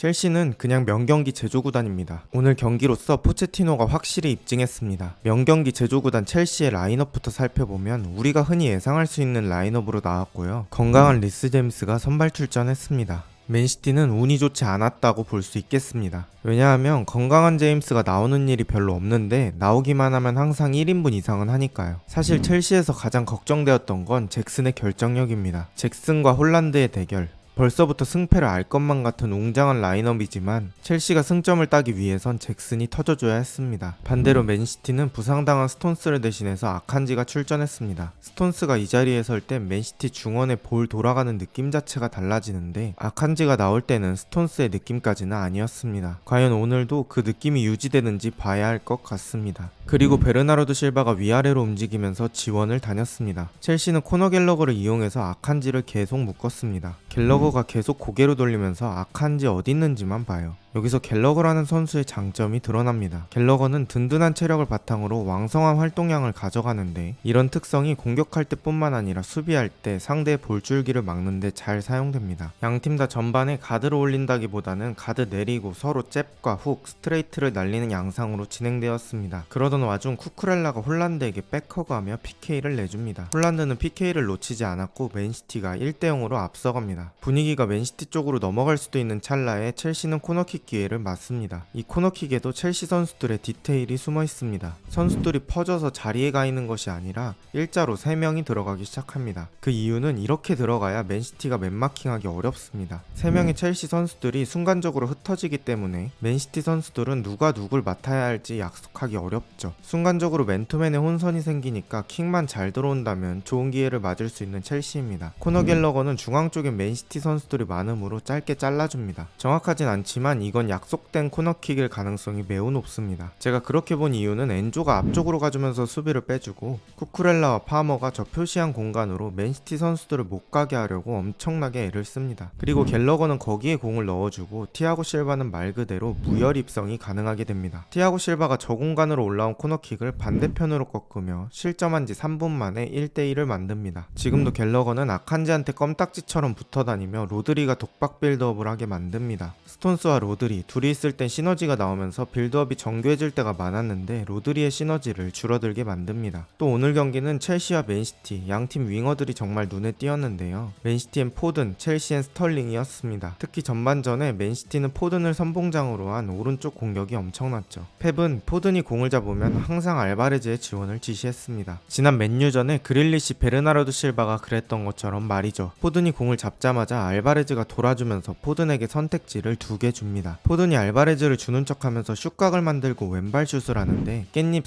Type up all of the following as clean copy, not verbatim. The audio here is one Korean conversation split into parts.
첼시는 그냥 명경기 제조구단입니다. 오늘 경기로서 포체티노가 확실히 입증했습니다. 명경기 제조구단 첼시의 라인업부터 살펴보면 우리가 흔히 예상할 수 있는 라인업으로 나왔고요. 건강한 리스 제임스가 선발 출전했습니다. 맨시티는 운이 좋지 않았다고 볼 수 있겠습니다. 왜냐하면 건강한 제임스가 나오는 일이 별로 없는데 나오기만 하면 항상 1인분 이상은 하니까요. 사실 첼시에서 가장 걱정되었던 건 잭슨의 결정력입니다. 잭슨과 홀란드의 대결. 벌써부터 승패를 알 것만 같은 웅장한 라인업이지만 첼시가 승점을 따기 위해선 잭슨이 터져줘야 했습니다. 반대로 맨시티는 부상당한 스톤스를 대신해서 아칸지가 출전했습니다. 스톤스가 이 자리에 설 때 맨시티 중원에 볼 돌아가는 느낌 자체가 달라지는데 아칸지가 나올 때는 스톤스의 느낌까지는 아니었습니다. 과연 오늘도 그 느낌이 유지되는지 봐야 할 것 같습니다. 그리고 베르나르도 실바가 위아래로 움직이면서 지원을 다녔습니다. 첼시는 코너 갤러거를 이용해서 아칸지를 계속 묶었습니다. 갤러거가 계속 고개로 돌리면서 아칸지 어디 있는지만 봐요. 여기서 갤러거라는 선수의 장점이 드러납니다. 갤러거는 든든한 체력을 바탕으로 왕성한 활동량을 가져가는데 이런 특성이 공격할 때뿐만 아니라 수비할 때 상대의 볼줄기를 막는데 잘 사용됩니다. 양팀 다 전반에 가드를 올린다기보다는 가드 내리고 서로 잽과 훅, 스트레이트를 날리는 양상으로 진행되었습니다. 그러던 와중 쿠쿠렐라가 홀란드에게 백허그하며 PK를 내줍니다. 홀란드는 PK를 놓치지 않았고 맨시티가 1대0으로 앞서갑니다. 분위기가 맨시티 쪽으로 넘어갈 수도 있는 찰나에 첼시는 코너킥 기회를 맞습니다. 이 코너킥에도 첼시 선수들의 디테일이 숨어 있습니다. 선수들이 퍼져서 자리에 가 있는 것이 아니라 일자로 3명이 들어가기 시작합니다. 그 이유는 이렇게 들어가야 맨시티가 맨마킹하기 어렵습니다. 3명의 첼시 선수들이 순간적으로 흩어지기 때문에 맨시티 선수들은 누가 누굴 맡아야 할지 약속하기 어렵죠. 순간적으로 맨투맨의 혼선이 생기니까 킥만 잘 들어온다면 좋은 기회를 맞을 수 있는 첼시입니다. 코너 갤러거는 중앙 쪽에 맨시티 선수들이 많으므로 짧게 잘라줍니다. 정확하진 않지만 이건 약속된 코너킥일 가능성이 매우 높습니다. 제가 그렇게 본 이유는 엔조가 앞쪽으로 가주면서 수비를 빼주고 쿠쿠렐라와 파머가 저 표시한 공간으로 맨시티 선수들을 못 가게 하려고 엄청나게 애를 씁니다. 그리고 갤러거는 거기에 공을 넣어주고 티아고 실바는 말 그대로 무혈 입성이 가능하게 됩니다. 티아고 실바가 저 공간으로 올라온 코너킥을 반대편으로 꺾으며 실점한 지 3분 만에 1대1을 만듭니다. 지금도 갤러거는 아칸지한테 껌딱지처럼 붙어다니며 로드리가 독박 빌드업을 하게 만듭니다. 스톤스와 로드리 둘이 있을 땐 시너지가 나오면서 빌드업이 정교해질 때가 많았는데 로드리의 시너지를 줄어들게 만듭니다. 또 오늘 경기는 첼시와 맨시티 양팀 윙어들이 정말 눈에 띄었는데요. 맨시티엔 포든, 첼시엔 스털링이었습니다. 특히 전반전에 맨시티는 포든을 선봉장으로 한 오른쪽 공격이 엄청났죠. 펩은 포든이 공을 잡으면 항상 알바레즈의 지원을 지시했습니다. 지난 맨유전에 그릴리시 베르나르도 실바가 그랬던 것처럼 말이죠. 포든이 공을 잡자마자 알바레즈가 돌아주면서 포든에게 선택지를 2개 줍니다. 포든이 알바레즈를 주는 척하면서 슛각을 만들고 왼발 슛을 하는데 깻잎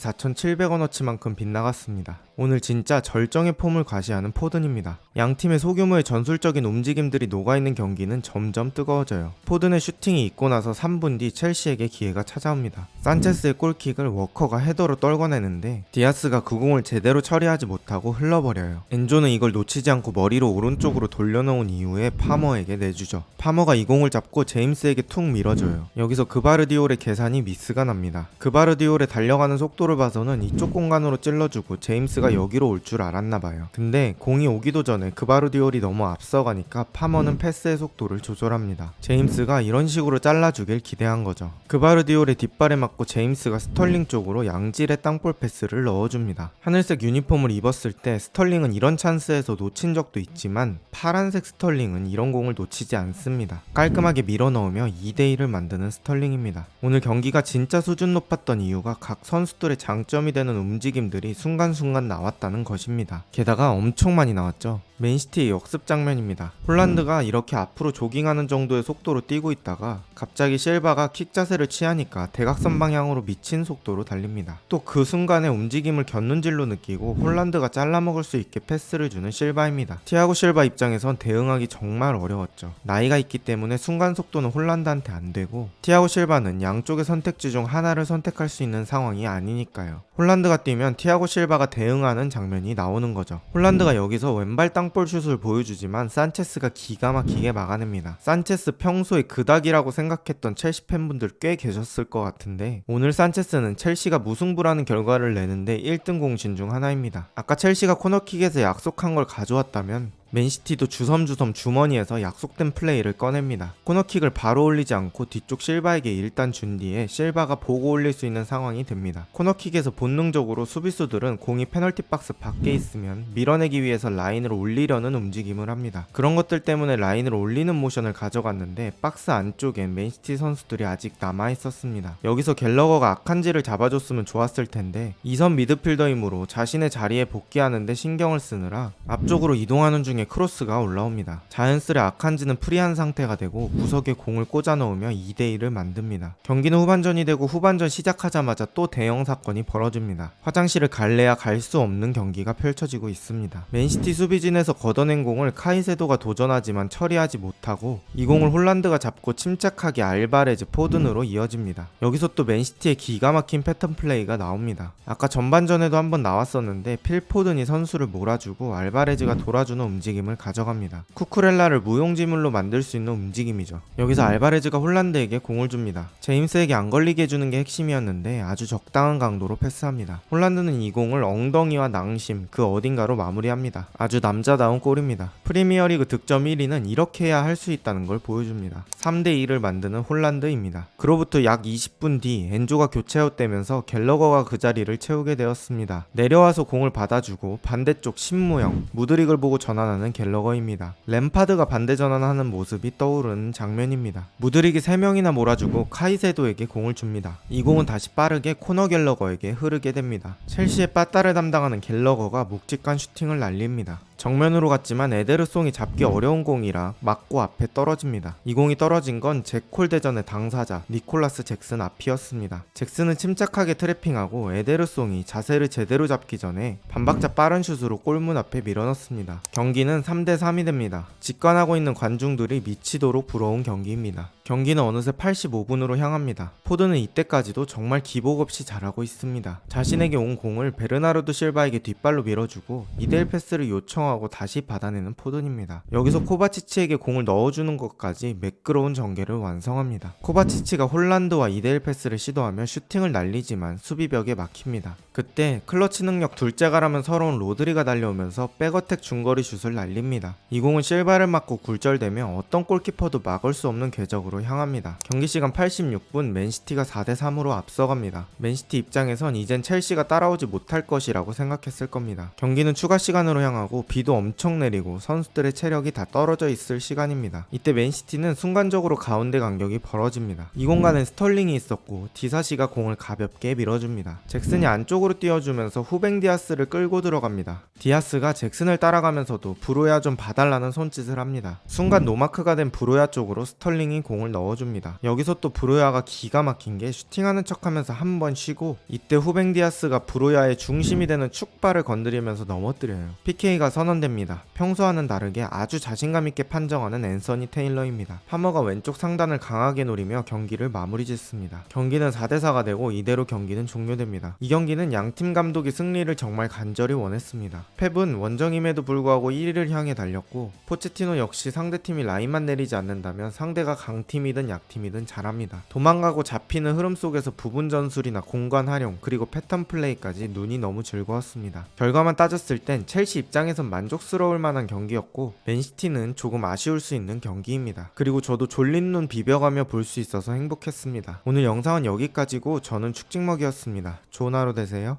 4,700원어치만큼 빗나갔습니다. 오늘 진짜 절정의 폼을 과시하는 포든입니다. 양팀의 소규모의 전술적인 움직임들이 녹아있는 경기는 점점 뜨거워져요. 포든의 슈팅이 있고 나서 3분 뒤 첼시에게 기회가 찾아옵니다. 산체스의 골킥을 워커가 헤더로 떨궈내는데 디아스가 그 공을 제대로 처리하지 못하고 흘러버려요. 엔조는 이걸 놓치지 않고 머리로 오른쪽으로 돌려놓은 이후에 파머에게 내주죠. 파머가 이 공을 잡고 제임스에게 툭 밀어줘요. 여기서 그바르디올의 계산이 미스가 납니다. 그바르디올의 달려가는 속도를 봐서는 이쪽 공간으로 찔러주고 제임스가 여기로 올 줄 알았나봐요. 근데 공이 오기도 전에 그바르디올이 너무 앞서가니까 파머는 패스의 속도를 조절합니다. 제임스가 이런 식으로 잘라주길 기대한 거죠. 그바르디올의 뒷발에 맞고 제임스가 스털링 쪽으로 양질의 땅볼 패스를 넣어줍니다. 하늘색 유니폼을 입었을 때 스털링은 이런 찬스에서 놓친 적도 있지만 파란색 스털링은 이런 공을 놓치지 않습니다. 깔끔하게 밀어 넣으며 2대1을 만드는 스털링입니다. 오늘 경기가 진짜 수준 높았던 이유가 각 선수들의 장점이 되는 움직임들이 순간순간 나왔다는 것입니다. 게다가 엄청 많이 나왔죠. 맨시티의 역습 장면입니다. 홀란드가 이렇게 앞으로 조깅하는 정도의 속도로 뛰고 있다가 갑자기 실바가 킥 자세를 취하니까 대각선 방향으로 미친 속도로 달립니다. 또 그 순간에 움직임을 곁눈질로 느끼고 홀란드가 잘라먹을 수 있게 패스를 주는 실바입니다. 티아고 실바 입장에선 대응하기 정말 어려웠죠. 나이가 있기 때문에 순간 속도는 홀란드한테 안 되고 티아고 실바는 양쪽의 선택지 중 하나를 선택할 수 있는 상황이 아니니까요. 홀란드가 뛰면 티아고 실바가 대응하는 장면이 나오는 거죠. 홀란드가 여기서 왼발 땅볼 슛을 보여주지만 산체스가 기가 막히게 막아냅니다. 산체스 평소에 그닥이라고 생각했던 첼시 팬분들 꽤 계셨을 것 같은데 오늘 산체스는 첼시가 무승부라는 결과를 내는데 1등 공신 중 하나입니다. 아까 첼시가 코너킥에서 약속한 걸 가져왔다면 맨시티도 주섬주섬 주머니에서 약속된 플레이를 꺼냅니다. 코너킥을 바로 올리지 않고 뒤쪽 실바에게 일단 준 뒤에 실바가 보고 올릴 수 있는 상황이 됩니다. 코너킥에서 본능적으로 수비수들은 공이 페널티 박스 밖에 있으면 밀어내기 위해서 라인을 올리려는 움직임을 합니다. 그런 것들 때문에 라인을 올리는 모션을 가져갔는데 박스 안쪽엔 맨시티 선수들이 아직 남아있었습니다. 여기서 갤러거가 아칸지를 잡아줬으면 좋았을 텐데 2선 미드필더이므로 자신의 자리에 복귀하는데 신경을 쓰느라 앞쪽으로 이동하는 중에 크로스가 올라옵니다. 자연스레 아칸지는 프리한 상태가 되고 구석에 공을 꽂아 넣으며 2대1을 만듭니다. 경기는 후반전이 되고 후반전 시작하자마자 또 대형 사건이 벌어집니다. 화장실을 갈래야 갈 수 없는 경기가 펼쳐지고 있습니다. 맨시티 수비진에서 걷어낸 공을 카이세도가 도전하지만 처리하지 못하고 이 공을 홀란드가 잡고 침착하게 알바레즈 포든으로 이어집니다. 여기서 또 맨시티의 기가 막힌 패턴 플레이가 나옵니다. 아까 전반전에도 한번 나왔었는데 필 포든이 선수를 몰아주고 알바레즈가 돌아주는 움직임을 가져갑니다. 쿠쿠렐라를 무용지물로 만들 수 있는 움직임이죠. 여기서 알바레즈가 홀란드에게 공을 줍니다. 제임스에게 안 걸리게 해주는 게 핵심이었는데 아주 적당한 강도로 패스합니다. 홀란드는 이 공을 엉덩이와 낭심 그 어딘가로 마무리합니다. 아주 남자다운 골입니다. 프리미어리그 득점 1위는 이렇게 해야 할 수 있다는 걸 보여줍니다. 3대2를 만드는 홀란드입니다. 그로부터 약 20분 뒤 엔조가 교체 아웃되면서 갤러거가 그 자리를 채우게 되었습니다. 내려와서 공을 받아주고 반대쪽 신무영 무드릭을 보고 전환하는 갤러거입니다. 램파드가 반대 전환하는 모습이 떠오르는 장면입니다. 무드릭이 3명이나 몰아주고 카이세도에게 공을 줍니다. 이 공은 다시 빠르게 코너 갤러거에게 흐르게 됩니다. 첼시의 빠따를 담당하는 갤러거가 묵직한 슈팅을 날립니다. 정면으로 갔지만 에데르송이 잡기 어려운 공이라 맞고 앞에 떨어집니다. 이 공이 떨어진 건 잭콜 대전의 당사자 니콜라스 잭슨 앞이었습니다. 잭슨은 침착하게 트래핑하고 에데르송이 자세를 제대로 잡기 전에 반박자 빠른 슛으로 골문 앞에 밀어넣습니다. 경기는 3대3이 됩니다. 직관하고 있는 관중들이 미치도록 부러운 경기입니다. 경기는 어느새 85분으로 향합니다. 포드는 이때까지도 정말 기복 없이 잘하고 있습니다. 자신에게 온 공을 베르나르도 실바에게 뒷발로 밀어주고 2대1 패스를 요청하고 다시 받아내는 포든입니다. 여기서 코바치치에게 공을 넣어주는 것까지 매끄러운 전개를 완성합니다. 코바치치가 홀란드와 2대1 패스를 시도하며 슈팅을 날리지만 수비벽에 막힙니다. 그때 클러치 능력 둘째가라면 서러운 로드리가 달려오면서 백어택 중거리 슛을 날립니다. 이 공은 실바를 맞고 굴절되며 어떤 골키퍼도 막을 수 없는 궤적으로 향합니다. 경기 시간 86분 맨시티가 4대3으로 앞서갑니다. 맨시티 입장에선 이젠 첼시가 따라오지 못할 것이라고 생각했을 겁니다. 경기는 추가 시간으로 향하고 비도 엄청 내리고 선수들의 체력이 다 떨어져 있을 시간입니다. 이때 맨시티는 순간적으로 가운데 간격이 벌어집니다. 이 공간엔 스털링이 있었고 디사시가 공을 가볍게 밀어줍니다. 잭슨이 안쪽으로 띄워주면서 후뱅 디아스를 끌고 들어갑니다. 디아스가 잭슨을 따라가면서도 브로야 좀 봐달라는 손짓을 합니다. 순간 노마크가 된 브로야 쪽으로 스털링이 공을 넣어줍니다. 여기서 또 브로야가 기가 막힌 게 슈팅하는 척하면서 한 번 쉬고 이때 후뱅 디아스가 브로야의 중심이 되는 축발을 건드리면서 넘어뜨려요. PK가 선언됩니다. 평소와는 다르게 아주 자신감 있게 판정하는 앤서니 테일러입니다. 파머가 왼쪽 상단을 강하게 노리며 경기를 마무리 짓습니다. 경기는 4대4가 되고 이대로 경기는 종료됩니다. 이 경기는 양팀 감독이 승리를 정말 간절히 원했습니다. 펩은 원정임에도 불구하고 1위를 향해 달렸고 포체티노 역시 상대팀이 라인만 내리지 않는다면 상대가 강팀이든 약팀이든 잘합니다. 도망가고 잡히는 흐름 속에서 부분 전술이나 공간 활용 그리고 패턴 플레이까지 눈이 너무 즐거웠습니다. 결과만 따졌을 땐 첼시 입장에선 만족스러울 만한 경기였고 맨시티는 조금 아쉬울 수 있는 경기입니다. 그리고 저도 졸린 눈 비벼가며 볼 수 있어서 행복했습니다. 오늘 영상은 여기까지고 저는 축직먹이었습니다. 좋은 하루 되세요.